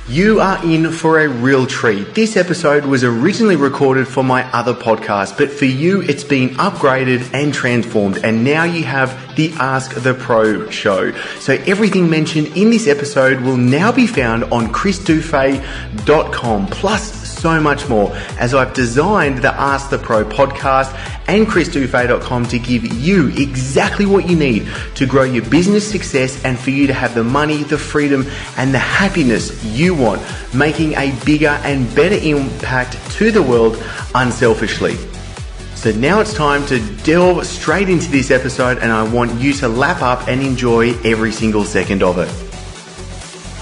You are in for a real treat. This episode was originally recorded for my other podcast, but for you, it's been upgraded and transformed, and now you have the Ask the Pro show. So everything mentioned in this episode will now be found on chrisdouche.com, plus so much more, as I've designed the Ask the Pro podcast and chrisdouche.com to give you exactly what you need to grow your business success and for you to have the money, the freedom, and the happiness you want, making a bigger and better impact to the world unselfishly. So now it's time to delve straight into this episode, and I want you to lap up and enjoy every single second of it.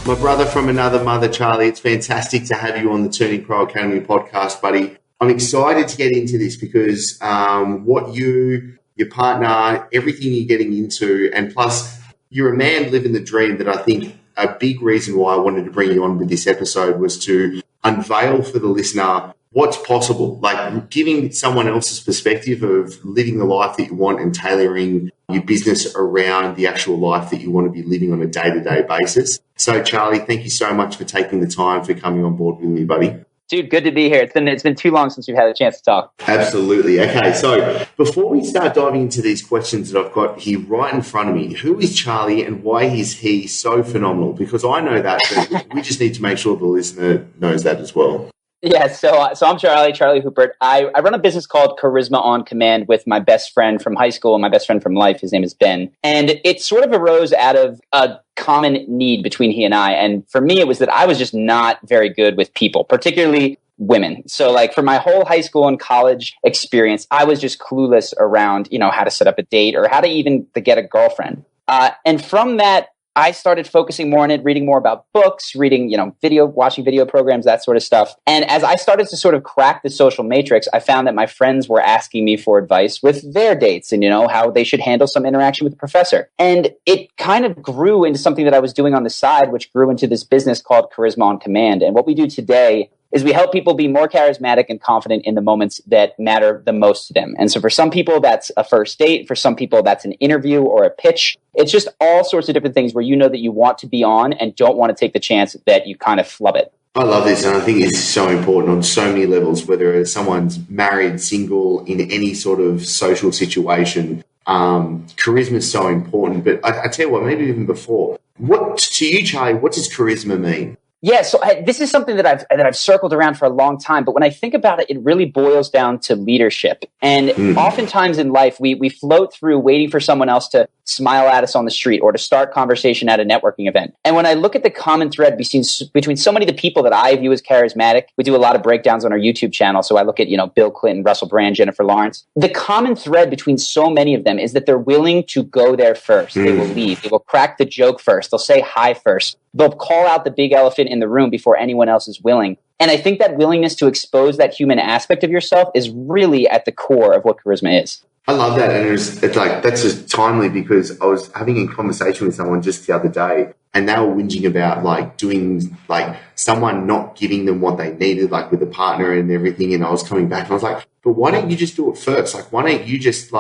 My brother from another mother, Charlie, it's fantastic to have you on the Turning Pro Academy podcast, buddy. I'm excited to get into this because what you, your partner, everything you're getting into, and plus you're a man living the dream that I think a big reason why I wanted to bring you on with this episode was to unveil for the listener what's possible, like giving someone else's perspective of living the life that you want and tailoring your business around the actual life that you want to be living on a day-to-day basis. So, Charlie, thank you so much for taking the time for coming on board with me, buddy. Dude, good to be here. It's been too long since we've had a chance to talk. Absolutely. Okay, so before we start diving into these questions that I've got here right in front of me, who is Charlie and why is he so phenomenal? Because I know that, but we just need to make sure the listener knows that as well. Yeah, so I'm Charlie Houpert. I run a business called Charisma on Command with my best friend from high school and my best friend from life. His name is Ben. And it sort of arose out of a common need between he and I. And for me, it was that I was just not very good with people, particularly women. So like for my whole high school and college experience, I was just clueless around, how to set up a date or how to even to get a girlfriend. And from that, I started focusing more on it, reading more about books, reading, watching video programs, that sort of stuff. And as I started to sort of crack the social matrix, I found that my friends were asking me for advice with their dates and, how they should handle some interaction with the professor. And it kind of grew into something that I was doing on the side, which grew into this business called Charisma on Command. And what we do today is we help people be more charismatic and confident in the moments that matter the most to them. And so for some people, that's a first date. For some people, that's an interview or a pitch. It's just all sorts of different things where you know that you want to be on and don't want to take the chance that you kind of flub it. I love this, and I think it's so important on so many levels, whether someone's married, single, in any sort of social situation. Charisma is so important. But I tell you what, maybe even before, to you, Charlie, what does charisma mean? Yeah, so this is something that I've circled around for a long time, but when I think about it, it really boils down to leadership. And oftentimes in life, we float through waiting for someone else to smile at us on the street or to start conversation at a networking event. And when I look at the common thread between so many of the people that I view as charismatic, we do a lot of breakdowns on our YouTube channel. So I look at, Bill Clinton, Russell Brand, Jennifer Lawrence. The common thread between so many of them is that they're willing to go there first. They will lead. They will crack the joke first. They'll say hi first. They'll call out the big elephant in the room before anyone else is willing. And I think that willingness to expose that human aspect of yourself is really at the core of what charisma is. I love that. And it's like, that's just timely because I was having a conversation with someone just the other day and they were whinging about someone not giving them what they needed, like with a partner and everything. And I was coming back and I was like, but why don't you just do it first? Like, why don't you just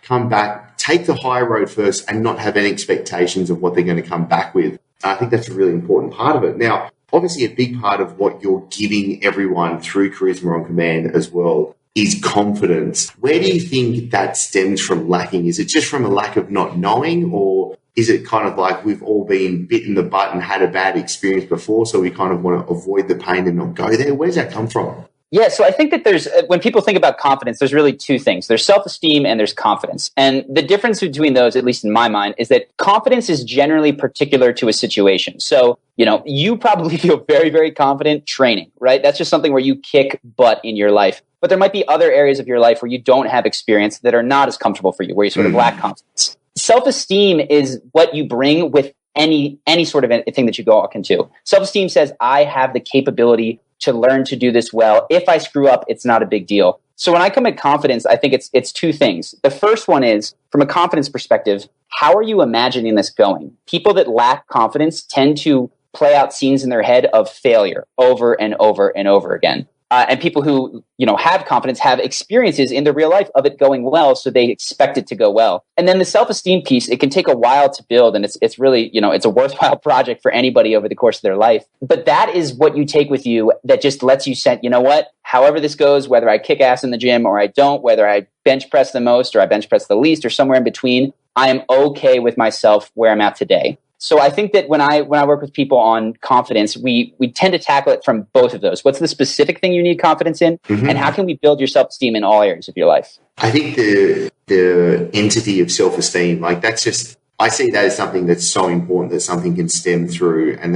come back, take the high road first and not have any expectations of what they're going to come back with? I think that's a really important part of it. Now, obviously a big part of what you're giving everyone through Charisma on Command as well is confidence. Where do you think that stems from lacking? Is it just from a lack of not knowing, or is it kind of like we've all been bit in the butt and had a bad experience before, so we kind of want to avoid the pain and not go there? Where does that come from? Yeah, so I think that when people think about confidence, there's really two things. There's self-esteem and there's confidence. And the difference between those, at least in my mind, is that confidence is generally particular to a situation. So, you probably feel very, very confident training, right? That's just something where you kick butt in your life. But there might be other areas of your life where you don't have experience that are not as comfortable for you, where you sort of lack confidence. Self-esteem is what you bring with any sort of thing that you go out into. Self-esteem says, I have the capability to learn to do this well. If I screw up, it's not a big deal. So when I come at confidence, I think it's two things. The first one is, from a confidence perspective, how are you imagining this going? People that lack confidence tend to play out scenes in their head of failure over and over and over again. And people who, have confidence have experiences in their real life of it going well, so they expect it to go well. And then the self-esteem piece, it can take a while to build, and it's really, it's a worthwhile project for anybody over the course of their life. But that is what you take with you that just lets you say, you know what, however this goes, whether I kick ass in the gym or I don't, whether I bench press the most or I bench press the least or somewhere in between, I am okay with myself where I'm at today. So I think that when I work with people on confidence, we tend to tackle it from both of those. What's the specific thing you need confidence in? Mm-hmm. And how can we build your self-esteem in all areas of your life? I think the entity of self-esteem, that's just, I see that as something that's so important that something can stem through, and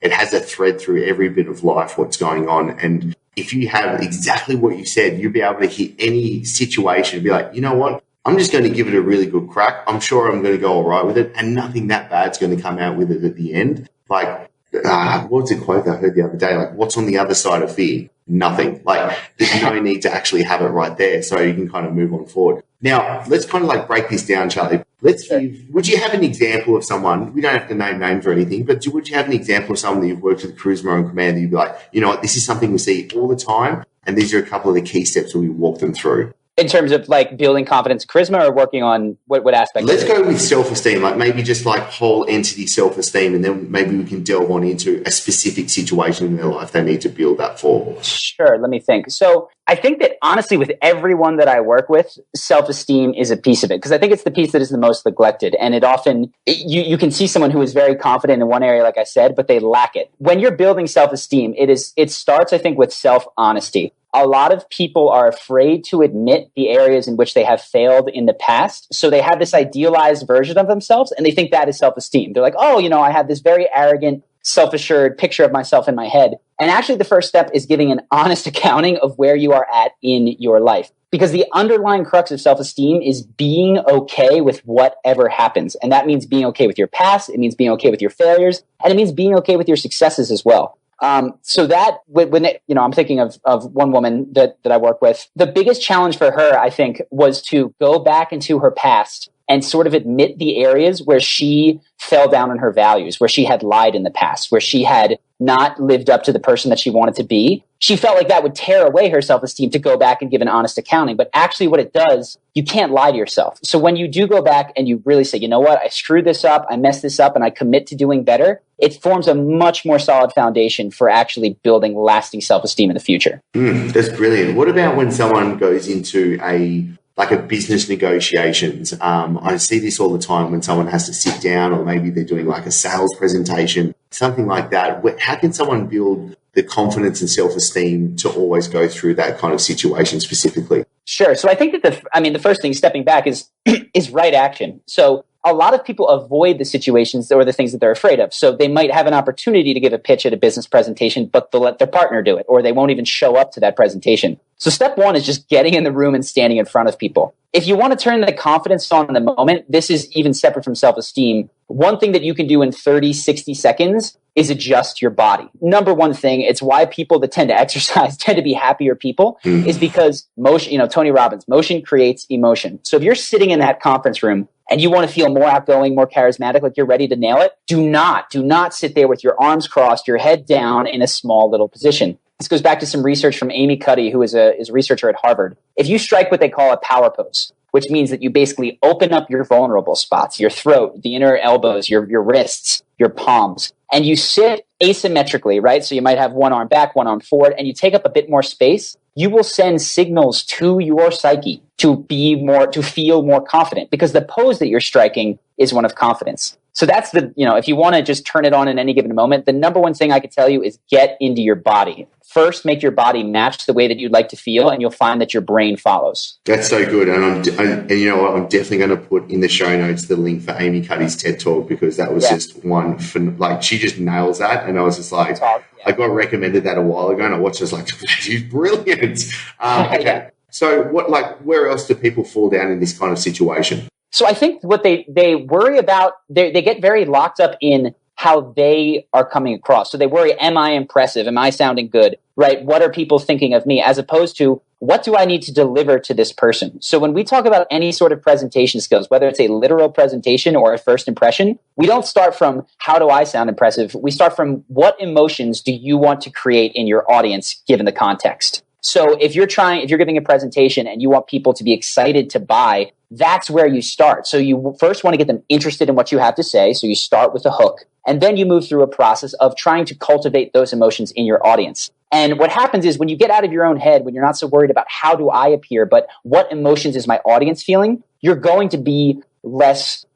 it has a thread through every bit of life, what's going on. And if you have exactly what you said, you'll be able to hit any situation and be like, you know what? I'm just going to give it a really good crack. I'm sure I'm going to go all right with it, and nothing that bad's going to come out with it at the end. What's a quote I heard the other day? What's on the other side of fear? Nothing. There's no need to actually have it right there, so you can kind of move on forward. Now, let's kind of break this down, Charlie. Would you have an example of someone, we don't have to name names or anything, but would you have an example of someone that you've worked with Charisma on Command that you'd be like, you know what, this is something we see all the time, and these are a couple of the key steps that we walk them through? In terms of building confidence, charisma, or working on what aspect? Let's go with self-esteem, maybe just whole entity self-esteem, and then maybe we can delve on into a specific situation in their life they need to build that for. Sure, let me think. So I think that honestly, with everyone that I work with, self-esteem is a piece of it, because I think it's the piece that is the most neglected. And it often, you can see someone who is very confident in one area, like I said, but they lack it. When you're building self-esteem, it starts, I think, with self-honesty. A lot of people are afraid to admit the areas in which they have failed in the past. So they have this idealized version of themselves, and they think that is self-esteem. They're like, oh, I have this very arrogant, self-assured picture of myself in my head. And actually, the first step is giving an honest accounting of where you are at in your life. Because the underlying crux of self-esteem is being okay with whatever happens. And that means being okay with your past. It means being okay with your failures. And it means being okay with your successes as well. So that I'm thinking of one woman that I work with. The biggest challenge for her, I think, was to go back into her past and sort of admit the areas where she fell down on her values, where she had lied in the past, where she had not lived up to the person that she wanted to be. She felt like that would tear away her self-esteem to go back and give an honest accounting. But actually what it does, you can't lie to yourself. So when you do go back and you really say, you know what, I screwed this up, I messed this up, and I commit to doing better, it forms a much more solid foundation for actually building lasting self-esteem in the future. That's brilliant. What about when someone goes into a business negotiations? I see this all the time when someone has to sit down, or maybe they're doing a sales presentation, something like that. How can someone build the confidence and self-esteem to always go through that kind of situation specifically? Sure. So I think that the first thing, stepping back, is right action. So a lot of people avoid the situations or the things that they're afraid of. So they might have an opportunity to give a pitch at a business presentation, but they'll let their partner do it, or they won't even show up to that presentation. So step one is just getting in the room and standing in front of people. If you want to turn the confidence on in the moment, this is even separate from self-esteem. One thing that you can do in 30, 60 seconds is adjust your body. Number one thing, it's why people that tend to exercise tend to be happier people, is because motion, Tony Robbins, motion creates emotion. So if you're sitting in that conference room and you want to feel more outgoing, more charismatic, like you're ready to nail it, do not sit there with your arms crossed, your head down in a small little position. This goes back to some research from Amy Cuddy, who is a researcher at Harvard. If you strike what they call a power pose, which means that you basically open up your vulnerable spots, your throat, the inner elbows, your wrists, your palms, and you sit asymmetrically, right? So you might have one arm back, one arm forward, and you take up a bit more space. You will send signals to your psyche to feel more confident, because the pose that you're striking is one of confidence. So that's if you want to just turn it on in any given moment, the number one thing I could tell you is get into your body. First, make your body match the way that you'd like to feel, and you'll find that your brain follows. That's so good. And you know what? I'm definitely going to put in the show notes the link for Amy Cuddy's TED Talk, because that was just one, she just nails that. And I was just like, I got recommended that a while ago, and I watched it, I was like, she's brilliant. Okay. So where else do people fall down in this kind of situation? So I think what they worry about, they get very locked up in how they are coming across. So they worry, am I impressive? Am I sounding good? Right? What are people thinking of me? As opposed to, what do I need to deliver to this person? So when we talk about any sort of presentation skills, whether it's a literal presentation or a first impression, we don't start from how do I sound impressive? We start from what emotions do you want to create in your audience given the context? So if you're giving a presentation and you want people to be excited to buy, that's where you start. So you first want to get them interested in what you have to say. So you start with a hook, and then you move through a process of trying to cultivate those emotions in your audience. And what happens is when you get out of your own head, when you're not so worried about how do I appear, but what emotions is my audience feeling, you're going to be less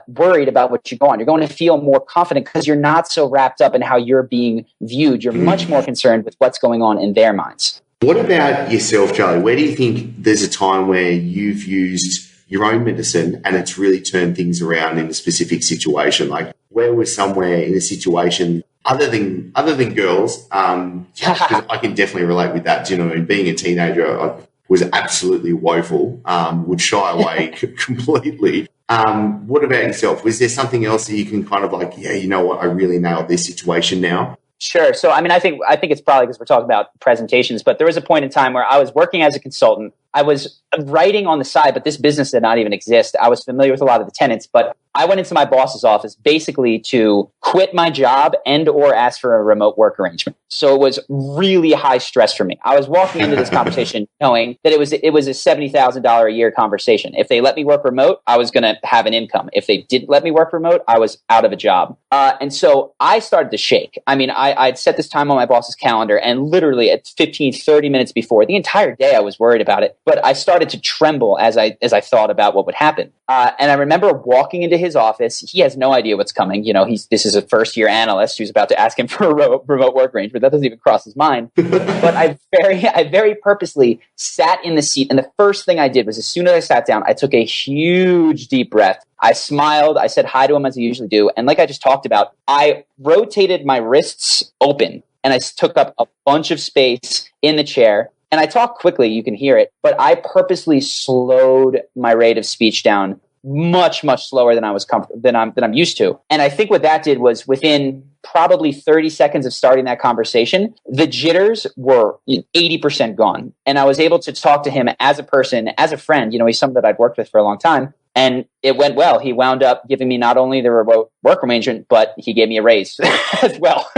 worried about what you go on. You're going to feel more confident because you're not so wrapped up in how you're being viewed. You're much more concerned with what's going on in their minds. What about yourself, Charlie? Where do you think there's a time where you've used your own medicine and it's really turned things around in a specific situation? Like, where was somewhere in a situation other than girls? 'Cause I can definitely relate with that. Do you know what I mean? Being a teenager, I was absolutely woeful. Would shy away completely. What about yourself? Was there something else that you can kind of like, yeah, you know what? I really nailed this situation now. Sure. So, I mean, I think it's probably because we're talking about presentations, but there was a point in time where I was working as a consultant. I was writing on the side, but this business did not even exist. I was familiar with a lot of the tenants, but I went into my boss's office basically to quit my job and or ask for a remote work arrangement. So it was really high stress for me. I was walking into this conversation knowing that it was a $70,000 a year conversation. If they let me work remote, I was going to have an income. If they didn't let me work remote, I was out of a job. And so I started to shake. I mean, I'd set this time on my boss's calendar, and literally at 15, 30 minutes before, the entire day I was worried about it. But I started to tremble as I thought about what would happen. And I remember walking into his office. He has no idea what's coming. You know, this is a first year analyst who's about to ask him for a remote work arrangement. That doesn't even cross his mind. But I very purposely sat in the seat. And the first thing I did was, as soon as I sat down, I took a huge deep breath. I smiled. I said hi to him as I usually do. And like I just talked about, I rotated my wrists open and I took up a bunch of space in the chair. And I talk quickly, you can hear it, but I purposely slowed my rate of speech down much, much slower than I'm used to. And I think what that did was, within probably 30 seconds of starting that conversation, the jitters were 80% gone. And I was able to talk to him as a person, as a friend. You know, he's someone that I'd worked with for a long time. And it went well. He wound up giving me not only the remote work arrangement, but he gave me a raise as well,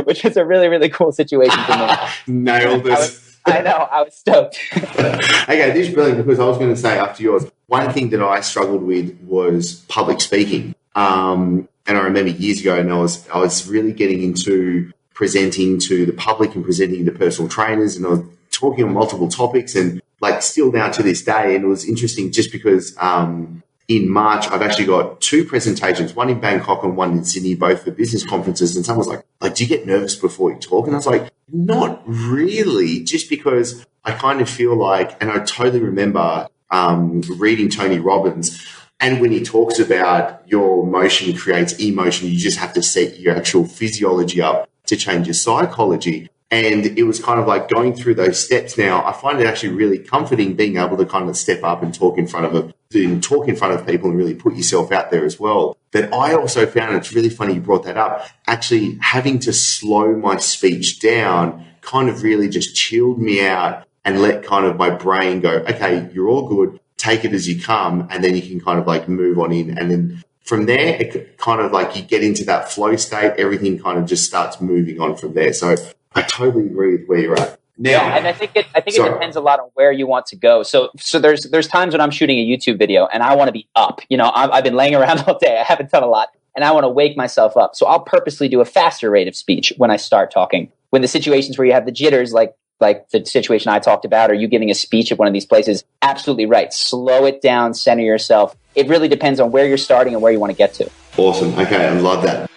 which is a really, really cool situation for me. Nailed this. I know. I was stoked. Okay, this is brilliant, because I was going to say after yours, one thing that I struggled with was public speaking. And I remember years ago, and I was really getting into presenting to the public and presenting to personal trainers, and I was talking on multiple topics, and like still now to this day. And it was interesting just because in March, I've actually got 2 presentations, one in Bangkok and one in Sydney, both for business conferences. And someone was like, do you get nervous before you talk? And I was like, not really, just because I kind of feel like, and I totally remember reading Tony Robbins, and when he talks about your motion creates emotion, you just have to set your actual physiology up to change your psychology. And it was kind of like going through those steps. Now, I find it actually really comforting being able to kind of step up and talk in front of people and really put yourself out there as well. But I also found, it's really funny you brought that up, actually having to slow my speech down kind of really just chilled me out and let kind of my brain go, okay, you're all good, take it as you come, and then you can kind of like move on in. And then from there, it kind of like you get into that flow state, everything kind of just starts moving on from there. So I totally agree with where you're at. Now, yeah, and I think it depends a lot on where you want to go. So there's times when I'm shooting a YouTube video and I want to be up. You know, I've been laying around all day. I haven't done a lot, and I want to wake myself up. So I'll purposely do a faster rate of speech when I start talking. When the situations where you have the jitters, like the situation I talked about, or you giving a speech at one of these places, absolutely right. Slow it down, center yourself. It really depends on where you're starting and where you want to get to. Awesome. Okay, I love that.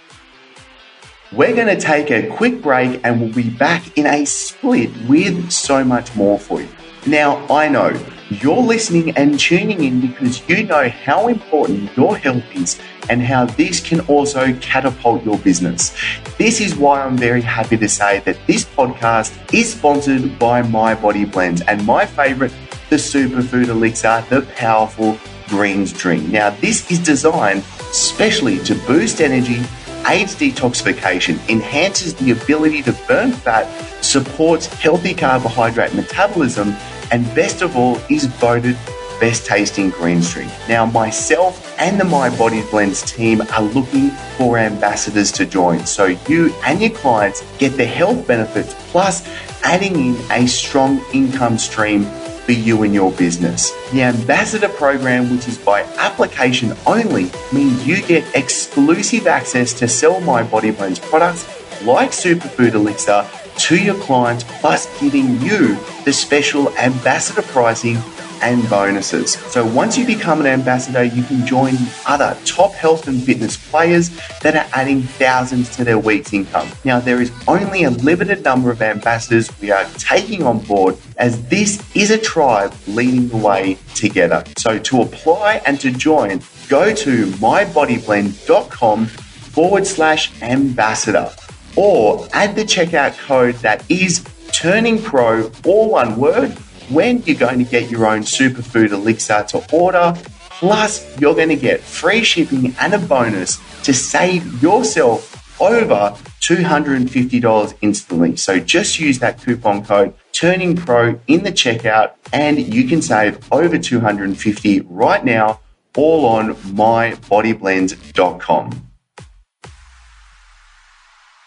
We're going to take a quick break, and we'll be back in a split with so much more for you. Now, I know you're listening and tuning in because you know how important your health is and how this can also catapult your business. This is why I'm very happy to say that this podcast is sponsored by My Body Blends and my favorite, the Superfood Elixir, the powerful greens drink. Now, this is designed specially to boost energy, aids detoxification, enhances the ability to burn fat, supports healthy carbohydrate metabolism, and best of all, is voted best tasting greens drink. Now, myself and the My Body Blends team are looking for ambassadors to join. So you and your clients get the health benefits plus adding in a strong income stream for you and your business. The ambassador program, which is by application only, means you get exclusive access to sell My Body Blends products like Superfood Elixir to your clients, plus giving you the special ambassador pricing and bonuses. So once you become an ambassador, you can join other top health and fitness players that are adding thousands to their week's income. Now, there is only a limited number of ambassadors we are taking on board, as this is a tribe leading the way together. So to apply and to join, go to mybodyblend.com/ambassador or add the checkout code that is TurningPro, all one word, when you're going to get your own Superfood Elixir to order. Plus, you're going to get free shipping and a bonus to save yourself over $250 instantly. So just use that coupon code TurningPro in the checkout and you can save over $250 right now, all on mybodyblend.com.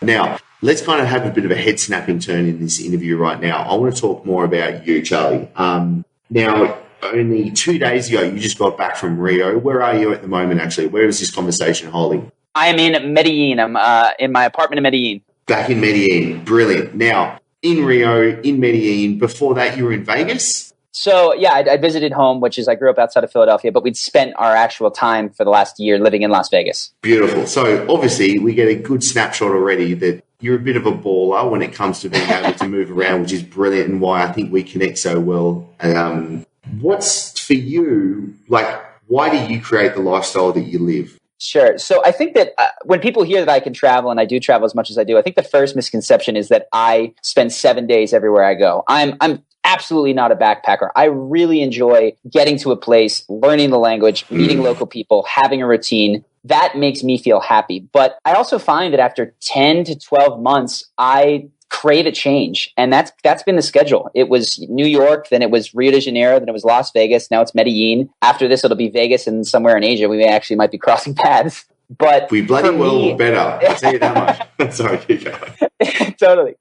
Now, let's kind of have a bit of a head-snapping turn in this interview right now. I want to talk more about you, Charlie. Now, only 2 days ago, you just got back from Rio. Where are you at the moment, actually? Where is this conversation holding? I am in Medellin. I'm in my apartment in Medellin. Back in Medellin. Brilliant. Now, in Rio, in Medellin, before that, you were in Vegas? So, yeah, I visited home, which is I grew up outside of Philadelphia, but we'd spent our actual time for the last year living in Las Vegas. Beautiful. So, obviously, we get a good snapshot already that you're a bit of a baller when it comes to being able to move around, which is brilliant and why I think we connect so well. What's for you, like, why do you create the lifestyle that you live? Sure. So I think that when people hear that I can travel, and I do travel as much as I do, I think the first misconception is that I spend 7 days everywhere I go. I'm absolutely not a backpacker. I really enjoy getting to a place, learning the language, meeting local people, having a routine. That makes me feel happy. But I also find that after 10 to 12 months, I crave a change. And that's been the schedule. It was New York, then it was Rio de Janeiro, then it was Las Vegas. Now it's Medellin. After this, it'll be Vegas and somewhere in Asia. We might be crossing paths. But we bloody well look better. I'll tell you that much. Sorry, keep going. Totally.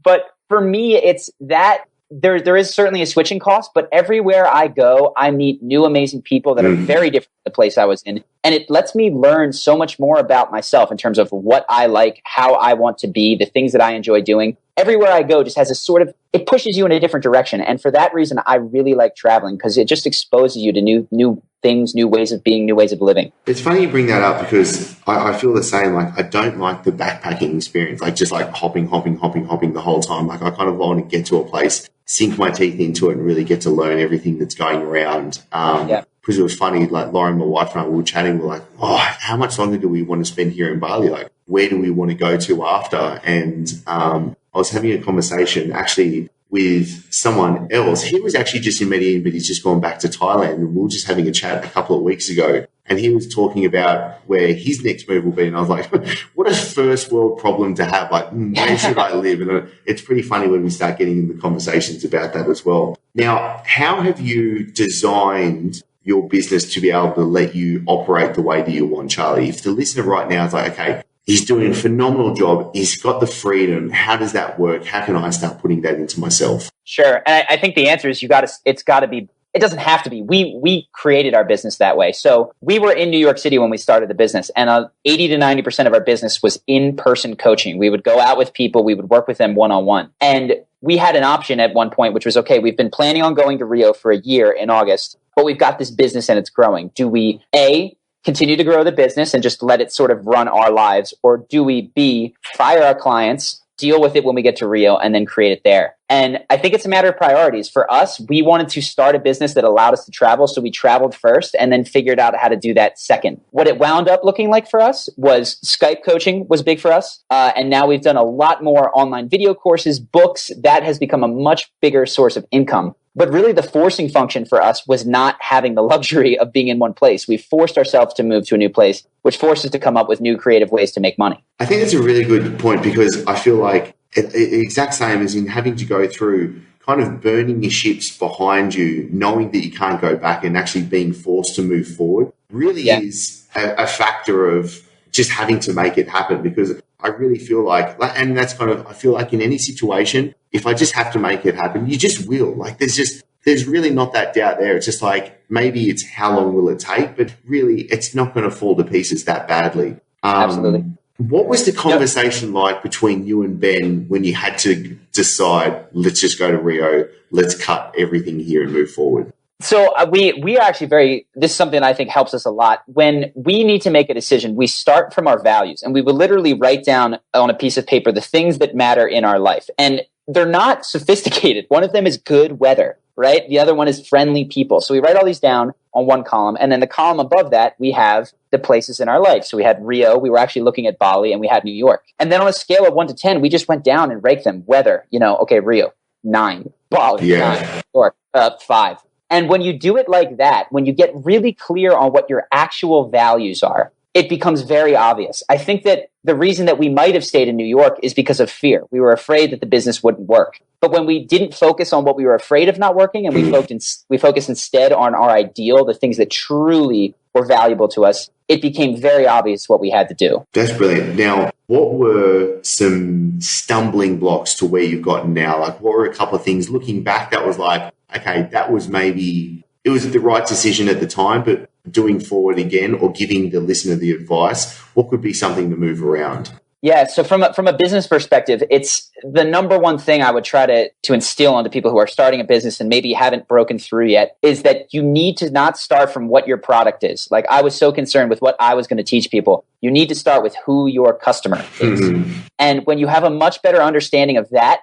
But for me, it's that there is certainly a switching cost, but everywhere I go, I meet new amazing people that are very different from the place I was in. And it lets me learn so much more about myself in terms of what I like, how I want to be, the things that I enjoy doing. Everywhere I go just has a sort of, it pushes you in a different direction. And for that reason, I really like traveling because it just exposes you to new things, new ways of being, new ways of living. It's funny you bring that up because I feel the same. Like, I don't like the backpacking experience, like just like hopping the whole time. Like, I kind of want to get to a place, sink my teeth into it and really get to learn everything that's going around. Because it was funny, like Lauren, my wife, and I, we were chatting, we're like, oh, how much longer do we want to spend here in Bali? Like, where do we want to go to after? And I was having a conversation actually with someone else. He was actually just in Medellin, but he's just gone back to Thailand. And we were just having a chat a couple of weeks ago. And he was talking about where his next move will be. And I was like, what a first world problem to have. Like, where should I live? And it's pretty funny when we start getting into conversations about that as well. Now, how have you designed your business to be able to let you operate the way that you want, Charlie? If the listener right now is like, okay, he's doing a phenomenal job, he's got the freedom, how does that work? How can I start putting that into myself? Sure. And I think the answer is it's got to be, it doesn't have to be. We created our business that way. So we were in New York City when we started the business, and 80 to 90% of our business was in-person coaching. We would go out with people, we would work with them one-on-one. And we had an option at one point, which was, okay, we've been planning on going to Rio for a year in August, but we've got this business and it's growing. Do we, A, continue to grow the business and just let it sort of run our lives? Or do we, B, fire our clients, deal with it when we get to Rio, and then create it there? And I think it's a matter of priorities. For us, we wanted to start a business that allowed us to travel. So we traveled first and then figured out how to do that second. What it wound up looking like for us was Skype coaching was big for us. And now we've done a lot more online video courses, books. That has become a much bigger source of income. But really the forcing function for us was not having the luxury of being in one place. We forced ourselves to move to a new place, which forced us to come up with new creative ways to make money. I think that's a really good point, because I feel like exact same as in having to go through kind of burning your ships behind you, knowing that you can't go back and actually being forced to move forward really is a factor of just having to make it happen. Because I really feel like, and that's kind of, I feel like in any situation, if I just have to make it happen, you just will. Like there's really not that doubt there. It's just like, maybe it's how long will it take, but really it's not going to fall to pieces that badly. Absolutely. What was the conversation like between you and Ben when you had to decide, let's just go to Rio, let's cut everything here and move forward? So we are actually this is something I think helps us a lot. When we need to make a decision, we start from our values, and we will literally write down on a piece of paper the things that matter in our life. And they're not sophisticated. One of them is good weather, right? The other one is friendly people. So we write all these down on one column. And then the column above that, we have the places in our life. So we had Rio, we were actually looking at Bali, and we had New York. And then on a scale of 1 to 10, we just went down and ranked them. Weather, okay, Rio, 9. Bali, 9. New York, 5. And when you do it like that, when you get really clear on what your actual values are, it becomes very obvious. I think that the reason that we might have stayed in New York is because of fear. We were afraid that the business wouldn't work. But when we didn't focus on what we were afraid of not working, and we focused instead on our ideal, the things that truly were valuable to us, it became very obvious what we had to do. That's brilliant. Now, what were some stumbling blocks to where you've gotten now? Like, what were a couple of things looking back that was like, okay, that was maybe, it was the right decision at the time, but doing forward again, or giving the listener the advice, what could be something to move around? Yeah, so from a business perspective, it's the number one thing I would try to instill onto people who are starting a business and maybe haven't broken through yet, is that you need to not start from what your product is. Like, I was so concerned with what I was going to teach people. You need to start with who your customer is. Mm-hmm. And when you have a much better understanding of that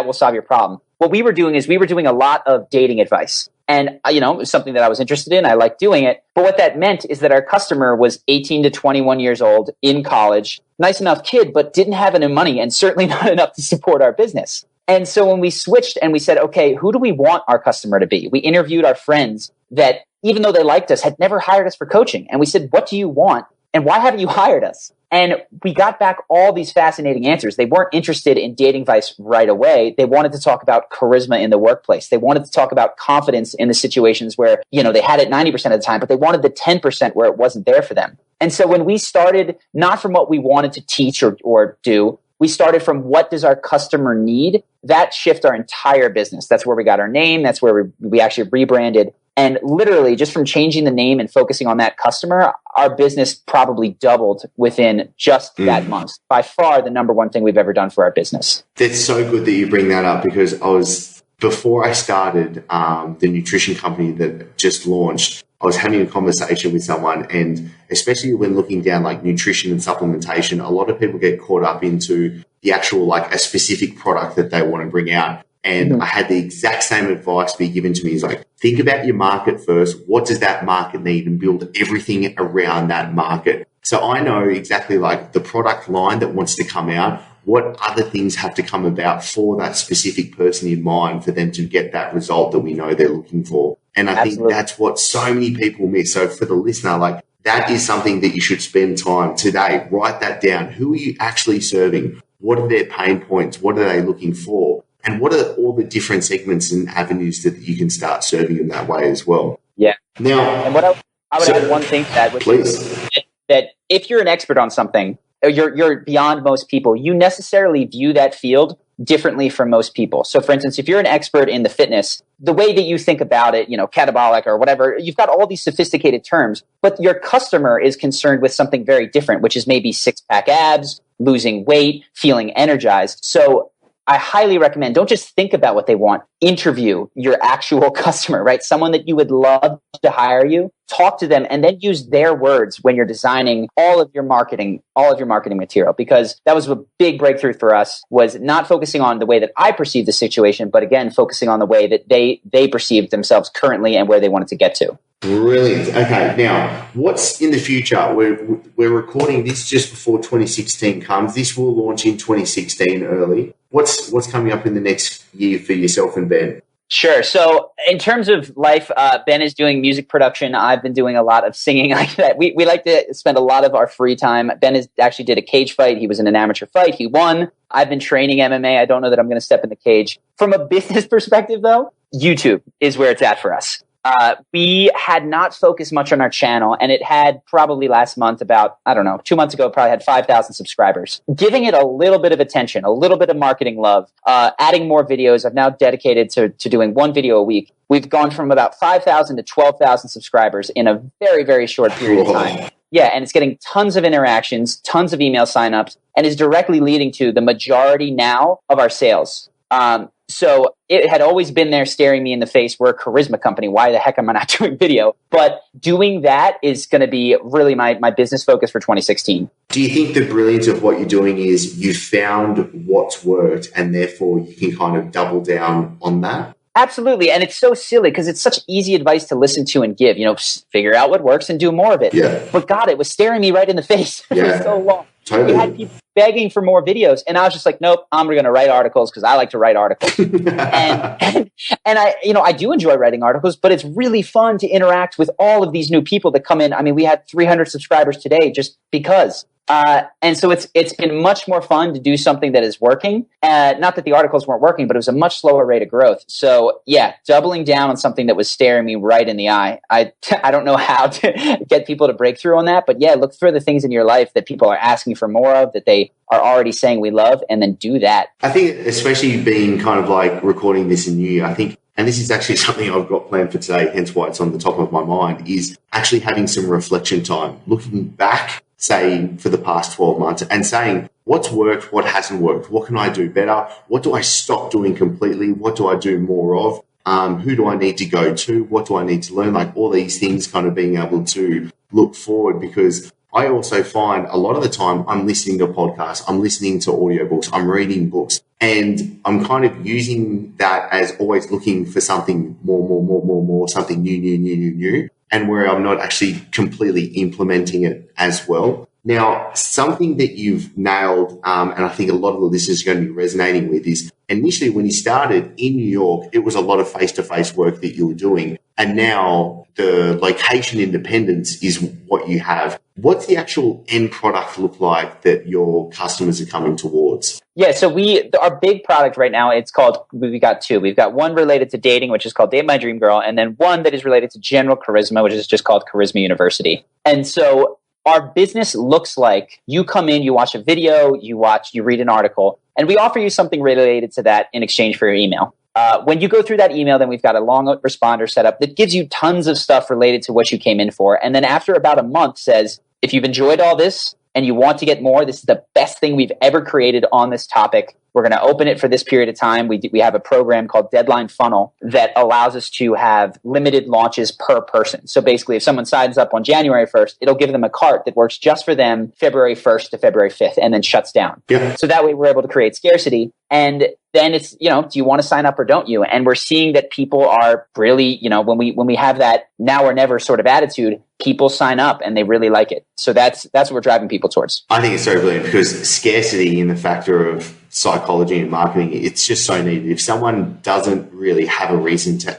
will solve your problem. What we were doing is we were doing a lot of dating advice. And, it was something that I was interested in. I liked doing it. But what that meant is that our customer was 18 to 21 years old, in college, nice enough kid, but didn't have any money, and certainly not enough to support our business. And so when we switched and we said, okay, who do we want our customer to be? We interviewed our friends that, even though they liked us, had never hired us for coaching. And we said, what do you want? And why haven't you hired us? And we got back all these fascinating answers. They weren't interested in dating advice right away. They wanted to talk about charisma in the workplace. They wanted to talk about confidence in the situations where, they had it 90% of the time, but they wanted the 10% where it wasn't there for them. And so when we started, not from what we wanted to teach or do, we started from what does our customer need? That shifted our entire business. That's where we got our name. That's where we actually rebranded. And literally, just from changing the name and focusing on that customer, our business probably doubled within just that month. By far, the number one thing we've ever done for our business. That's so good that you bring that up, because before I started the nutrition company that just launched, I was having a conversation with someone, and especially when looking down like nutrition and supplementation, a lot of people get caught up into the actual, like a specific product that they want to bring out. And I had the exact same advice be given to me. It's like, think about your market first. What does that market need? And build everything around that market. So I know exactly like the product line that wants to come out, what other things have to come about for that specific person in mind for them to get that result that we know they're looking for. And I think that's what so many people miss. So for the listener, like, that is something that you should spend time today. Write that down. Who are you actually serving? What are their pain points? What are they looking for? And what are all the different segments and avenues that you can start serving in that way as well? Yeah. Now, and what I would add one thing to that, which is that if you're an expert on something, or you're beyond most people, you necessarily view that field differently from most people. So for instance, if you're an expert in the fitness, the way that you think about it, catabolic or whatever, you've got all these sophisticated terms, but your customer is concerned with something very different, which is maybe 6-pack abs, losing weight, feeling energized. So I highly recommend, don't just think about what they want. Interview your actual customer, right? Someone that you would love to hire you. Talk to them and then use their words when you're designing all of your marketing material. Because that was a big breakthrough for us, was not focusing on the way that I perceive the situation, but again, focusing on the way that they perceive themselves currently and where they wanted to get to. Brilliant. Okay, now what's in the future? We're recording this just before 2016 comes. This will launch in 2016 early. What's coming up in the next year for yourself and Ben? Sure. So in terms of life, Ben is doing music production. I've been doing a lot of singing like that. We like to spend a lot of our free time. Ben actually did a cage fight. He was in an amateur fight. He won. I've been training MMA. I don't know that I'm going to step in the cage. From a business perspective, though, YouTube is where it's at for us. We had not focused much on our channel, and it had probably last month about, 2 months ago, it probably had 5,000 subscribers. Giving it a little bit of attention, a little bit of marketing love, adding more videos. I've now dedicated to doing one video a week. We've gone from about 5,000 to 12,000 subscribers in a very, very short period of time. Yeah, and it's getting tons of interactions, tons of email signups, and is directly leading to the majority now of our sales. So it had always been there staring me in the face. We're a charisma company. Why the heck am I not doing video? But doing that is going to be really my business focus for 2016. Do you think the brilliance of what you're doing is you found what's worked and therefore you can kind of double down on that? Absolutely. And it's so silly because it's such easy advice to listen to and give, figure out what works and do more of it. Yeah. But God, it was staring me right in the face for so long. Totally. We had people begging for more videos, and I was just like, nope, I'm going to write articles because I like to write articles. and I do enjoy writing articles, but it's really fun to interact with all of these new people that come in. I mean, we had 300 subscribers today just because. And so it's been much more fun to do something that is working. Not that the articles weren't working, but it was a much slower rate of growth. So yeah, doubling down on something that was staring me right in the eye. I don't know how to get people to break through on that, but yeah, look for the things in your life that people are asking for more of, that they are already saying we love, and then do that. I think especially being kind of like recording this in New Year, I think, and this is actually something I've got planned for today, hence why it's on the top of my mind, is actually having some reflection time, looking back, say, for the past 12 months and saying, what's worked, what hasn't worked, what can I do better, what do I stop doing completely, what do I do more of, who do I need to go to, what do I need to learn, like all these things, kind of being able to look forward. Because I also find a lot of the time I'm listening to podcasts, I'm listening to audiobooks, I'm reading books, and I'm kind of using that as always looking for something more, something new, and where I'm not actually completely implementing it as well. Now, something that you've nailed, and I think a lot of the listeners are going to be resonating with, is initially when you started in New York, it was a lot of face-to-face work that you were doing. And now the location independence is what you have. What's the actual end product look like that your customers are coming towards? Yeah, so our big product right now, we've got two. We've got one related to dating, which is called Date My Dream Girl, and then one that is related to general charisma, which is just called Charisma University. And so our business looks like you come in, you watch a video, you read an article, and we offer you something related to that in exchange for your email. When you go through that email, then we've got a long responder set up that gives you tons of stuff related to what you came in for. And then after about a month says, if you've enjoyed all this and you want to get more, this is the best thing we've ever created on this topic. We're going to open it for this period of time. We have a program called Deadline Funnel that allows us to have limited launches per person. So basically, if someone signs up on January 1st, it'll give them a cart that works just for them February 1st to February 5th and then shuts down. Yeah. So that way we're able to create scarcity. And then it's, do you want to sign up or don't you? And we're seeing that people are really, when we have that now or never sort of attitude, people sign up and they really like it. So that's what we're driving people towards. I think it's so brilliant because scarcity in the factor of psychology and marketing, it's just so needed. If someone doesn't really have a reason to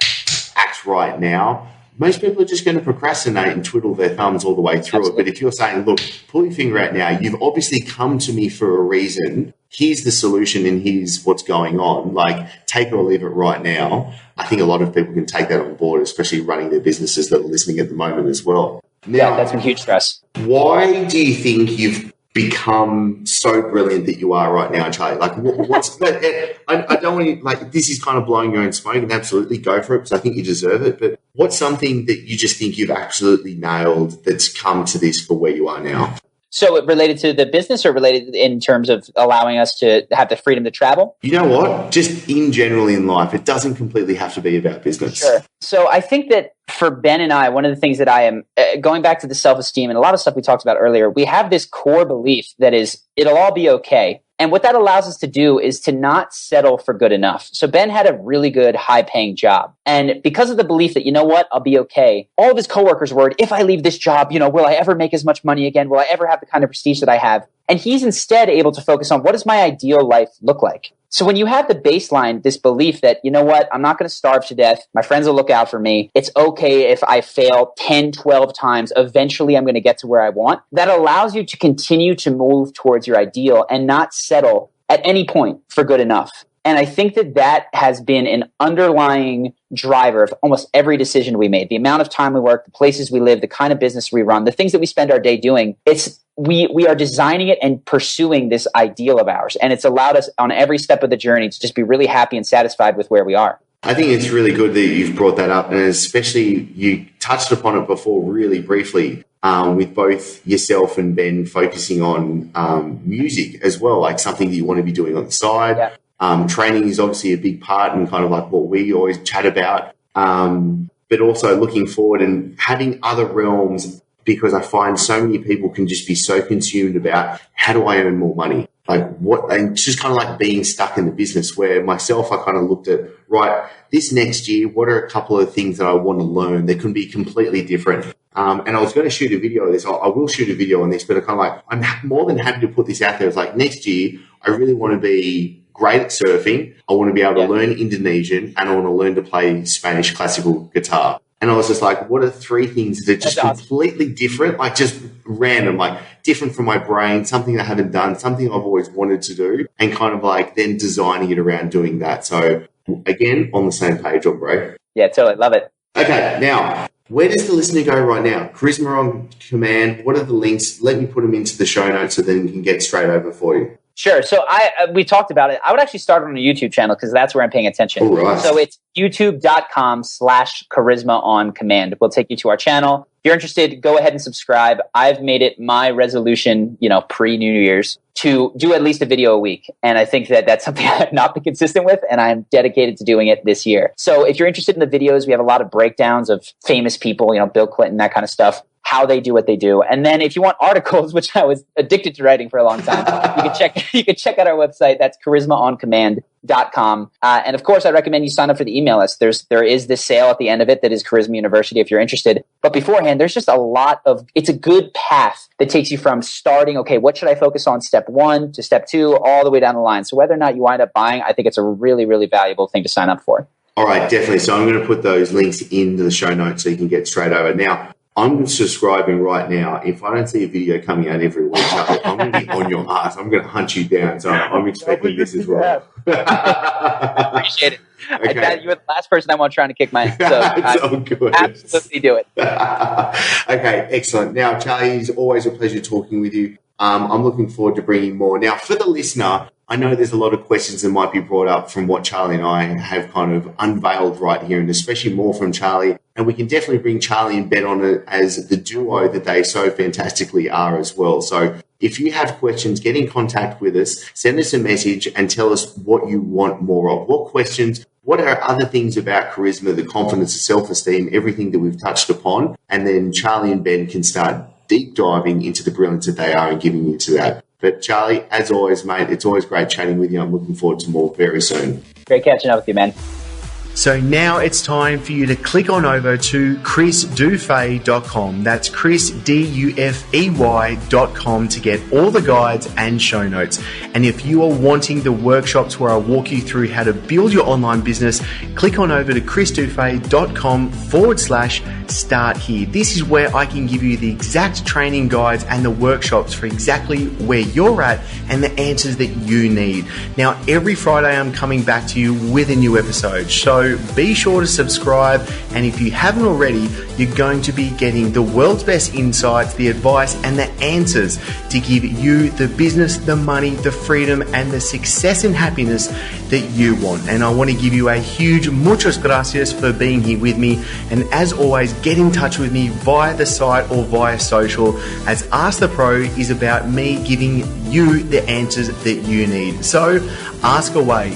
act right now, most people are just going to procrastinate and twiddle their thumbs all the way through it. But if you're saying, look, pull your finger out now, you've obviously come to me for a reason. Here's the solution and here's what's going on. Like, take it or leave it right now. I think a lot of people can take that on board, especially running their businesses that are listening at the moment as well. Now, that's been huge stress. Why do you think you've become so brilliant that you are right now, Charlie? Like, what's I don't want to, like, this is kind of blowing your own smoke, and absolutely go for it because I think you deserve it. But what's something that you just think you've absolutely nailed that's come to this for where you are now? So related to the business or related in terms of allowing us to have the freedom to travel? You know what? Just in general in life, it doesn't completely have to be about business. Sure. So I think that for Ben and I, one of the things that I am going back to the self-esteem and a lot of stuff we talked about earlier, we have this core belief that is, it'll all be okay. And what that allows us to do is to not settle for good enough. So Ben had a really good, high-paying job. And because of the belief that, you know what, I'll be okay, all of his coworkers were worried, if I leave this job, will I ever make as much money again? Will I ever have the kind of prestige that I have? And he's instead able to focus on what does my ideal life look like? So when you have the baseline, this belief that, you know what, I'm not going to starve to death. My friends will look out for me. It's okay if I fail 10, 12 times. Eventually, I'm going to get to where I want. That allows you to continue to move towards your ideal and not settle at any point for good enough. And I think that has been an underlying driver of almost every decision we made. The amount of time we work, the places we live, the kind of business we run, the things that we spend our day doing. We are designing it and pursuing this ideal of ours. And it's allowed us on every step of the journey to just be really happy and satisfied with where we are. I think it's really good that you've brought that up. And especially you touched upon it before really briefly with both yourself and Ben focusing on music as well, like something that you want to be doing on the side. Yeah. Training is obviously a big part and kind of like what we always chat about, but also looking forward and having other realms, because I find so many people can just be so consumed about how do I earn more money? Like what, and just kind of like being stuck in the business, where myself, I kind of looked at, right, this next year, what are a couple of things that I want to learn that can be completely different? And I was going to shoot a video of this. I will shoot a video on this, but I kind of like, I'm more than happy to put this out there. It's like next year, I really want to be great at surfing. I want to be able to learn Indonesian, and I want to learn to play Spanish classical guitar. And I was just like, what are 3 things that are just completely different, like just random, like different from my brain, something I haven't done, something I've always wanted to do, and kind of like then designing it around doing that. So again, on the same page, bro. Yeah, totally. Love it. Okay, now, where does the listener go right now? Charisma on Command, what are the links? Let me put them into the show notes so then we can get straight over for you. Sure. So we talked about it. I would actually start on a YouTube channel because that's where I'm paying attention. All right. So it's youtube.com/charisma on command. We'll take you to our channel. If you're interested, go ahead and subscribe. I've made it my resolution, pre-New Year's, to do at least a video a week. And I think that that's something I've not been consistent with, and I'm dedicated to doing it this year. So if you're interested in the videos, we have a lot of breakdowns of famous people, Bill Clinton, that kind of stuff, how they do what they do. And then if you want articles, which I was addicted to writing for a long time, you can check out our website. That's charismaoncommand.com. And of course, I recommend you sign up for the email list. There is this sale at the end of it that is Charisma University if you're interested. But beforehand, there's just it's a good path that takes you from starting, okay, what should I focus on step 1 to step 2, all the way down the line. So whether or not you wind up buying, I think it's a really, really valuable thing to sign up for. All right, definitely. So I'm going to put those links into the show notes so you can get straight over. Now, I'm subscribing right now. If I don't see a video coming out every week, I'm going to be on your ass. I'm going to hunt you down. So I'm expecting this as well. Appreciate it. Okay. You were the last person I want trying to kick my ass. So it's all good. Absolutely do it. Okay, excellent. Now, Charlie, it's always a pleasure talking with you. I'm looking forward to bringing more. Now, for the listener, I know there's a lot of questions that might be brought up from what Charlie and I have kind of unveiled right here, and especially more from Charlie. And we can definitely bring Charlie and Ben on it as the duo that they so fantastically are as well. So if you have questions, get in contact with us, send us a message and tell us what you want more of. What questions, what are other things about charisma, the confidence, the self-esteem, everything that we've touched upon. And then Charlie and Ben can start deep diving into the brilliance that they are and giving you to that. But Charlie, as always, mate, it's always great chatting with you. I'm looking forward to more very soon. Great catching up with you, man. So now it's time for you to click on over to chrisdufay.com. That's chrisdufey.com to get all the guides and show notes. And if you are wanting the workshops where I walk you through how to build your online business, click on over to chrisdufay.com/start here. This is where I can give you the exact training guides and the workshops for exactly where you're at and the answers that you need. Now, every Friday I'm coming back to you with a new episode. So be sure to subscribe, and if you haven't already, you're going to be getting the world's best insights, the advice and the answers to give you the business, the money, the freedom and the success and happiness that you want. And I want to give you a huge muchas gracias for being here with me. And as always, get in touch with me via the site or via social, as Ask the Pro is about me giving you the answers that you need. So ask away.